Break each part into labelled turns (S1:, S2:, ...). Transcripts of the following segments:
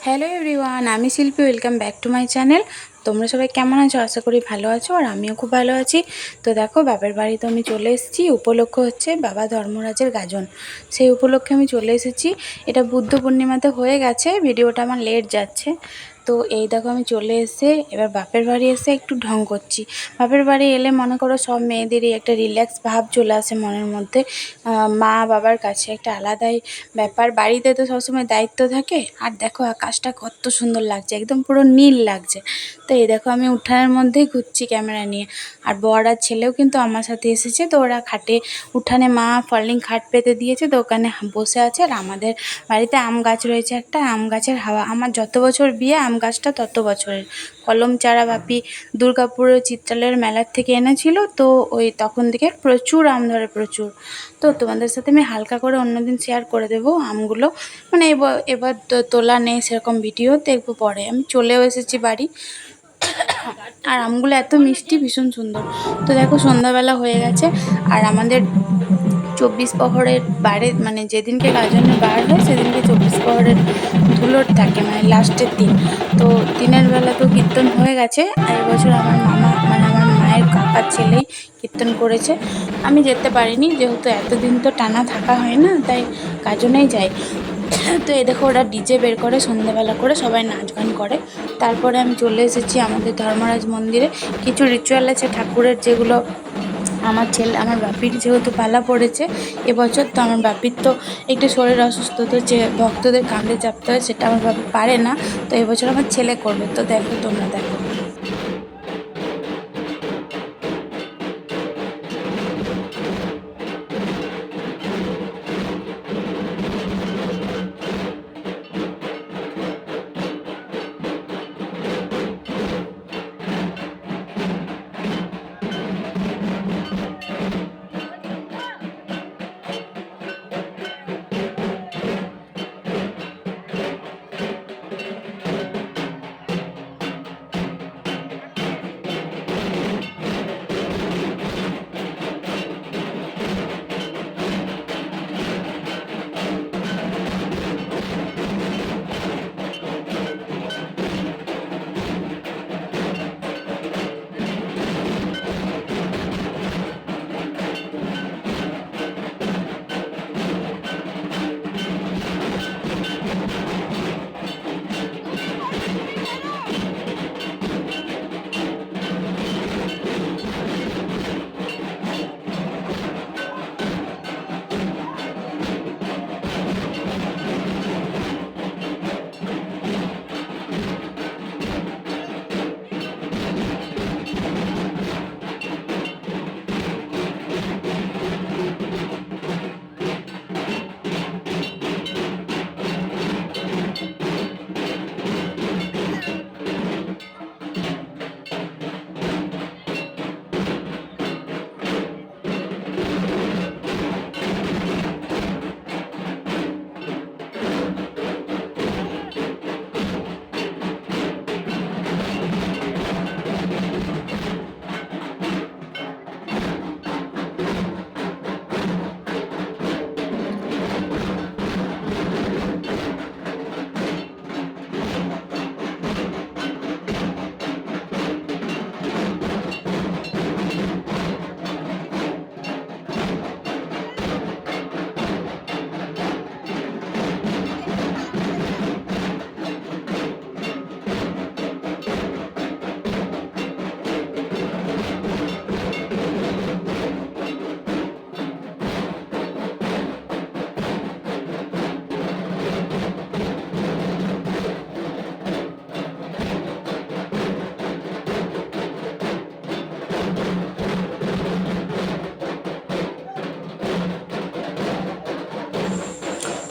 S1: Hello everyone, আমি শিল্পী। Welcome back to my channel. তোমরা সবাই কেমন আছো? আশা করি ভালো আছো, আর আমিও খুব ভালো আছি। তো দেখো, বাবার বাড়িতে আমি চলে এসেছি। উপলক্ষ হচ্ছে বাবা ধর্মরাজের গাজন, সেই উপলক্ষে আমি চলে এসেছি। এটা বুদ্ধ পূর্ণিমাতে হয়ে গেছে, ভিডিওটা আমার লেট যাচ্ছে। তো এই দেখো, আমি চলে এসে এবার বাপের বাড়ি এসে একটু ঢং করছি। বাপের বাড়ি এলে মনে করো সব মেয়েদেরই একটা রিল্যাক্স ভাব চলে আসে মনের মধ্যে। মা বাবার কাছে একটা আলাদাই ব্যাপার। বাড়িতে তো সবসময় দায়িত্ব থাকে। আর দেখো আকাশটা কত সুন্দর লাগছে, একদম পুরো নীল লাগছে। তো এই দেখো, আমি উঠানের মধ্যেই ঘুরছি ক্যামেরা নিয়ে। আর বর আর ছেলেও কিন্তু আমার সাথে এসেছে। তো ওরা খাটে, উঠানে মা ফলিং খাট পেতে দিয়েছে, তো ওখানে বসে আছে। আর আমাদের বাড়িতে আম গাছ রয়েছে একটা, আম গাছের হাওয়া। আমার যত বছর বিয়ে, আম গাছটা তত বছরের। কলম চারা বাপি দুর্গাপুরের চিত্রালয়ের মেলার থেকে এনেছিল। তো ওই তখন থেকে প্রচুর আম ধরে, প্রচুর। তো তোমাদের সাথে আমি হালকা করে অন্যদিন শেয়ার করে দেবো আমগুলো। মানে এবার তোলা নেই সেরকম ভিডিও, দেখবো পরে। আমি চলেও এসেছি বাড়ি। আর আমগুলো এত মিষ্টি, ভীষণ সুন্দর। তো দেখো, সন্ধ্যাবেলা হয়ে গেছে। আর আমাদের 24 প্রহরের বারে, মানে যেদিনকে গাজনের বার হয় সেদিনকে 24 প্রহরের ধুলোর থাকে, মানে লাস্টের দিন। তো দিনের বেলা তো কীর্তন হয়ে গেছে। আর এবছর আমার মামা, মানে আমার মায়ের কাকার ছেলেই কীর্তন করেছে। আমি যেতে পারিনি, যেহেতু এতদিন তো টানা থাকা হয় না, তাই গাজনেই যাই। তো এই দেখো, ওরা ডিজে বের করে সন্ধ্যাবেলা করে, সবাই নাচ গান করে। তারপরে আমি চলে এসেছি আমাদের ধর্মরাজ মন্দিরে। কিছু রিচুয়াল আছে ঠাকুরের, যেগুলো আমার বাপির যেহেতু পালা পড়েছে এবছর। তো আমার বাপির তো একটু শরীর অসুস্থ, তো যে ভক্তদের কাঁধে চাপতে হয় সেটা আমার বাপি পারে না। তো এবছর আমার ছেলে করবে। তো দেখো, তোমরা দেখো।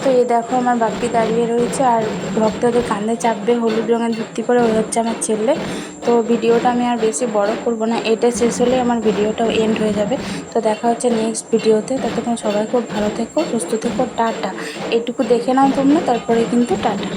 S1: তো এই দেখো, আমার বাপি দাঁড়িয়ে রয়েছে আর ভক্তদের কাঁধে চাপবে হলুদ রঙের ধুতি পরে, ওই হচ্ছে আমার ছেলে। তো ভিডিওটা আমি আর বেশি বড় করব না, এটা শেষ হলে আমার ভিডিওটাও এন্ড হয়ে যাবে। তো দেখা হচ্ছে নেক্সট ভিডিওতে। ততক্ষণ সবাই খুব ভালো থেকো, সুস্থ থেকো, টাটা। এইটুকু দেখে নাও তোমরা, তারপরে কিন্তু টাটা।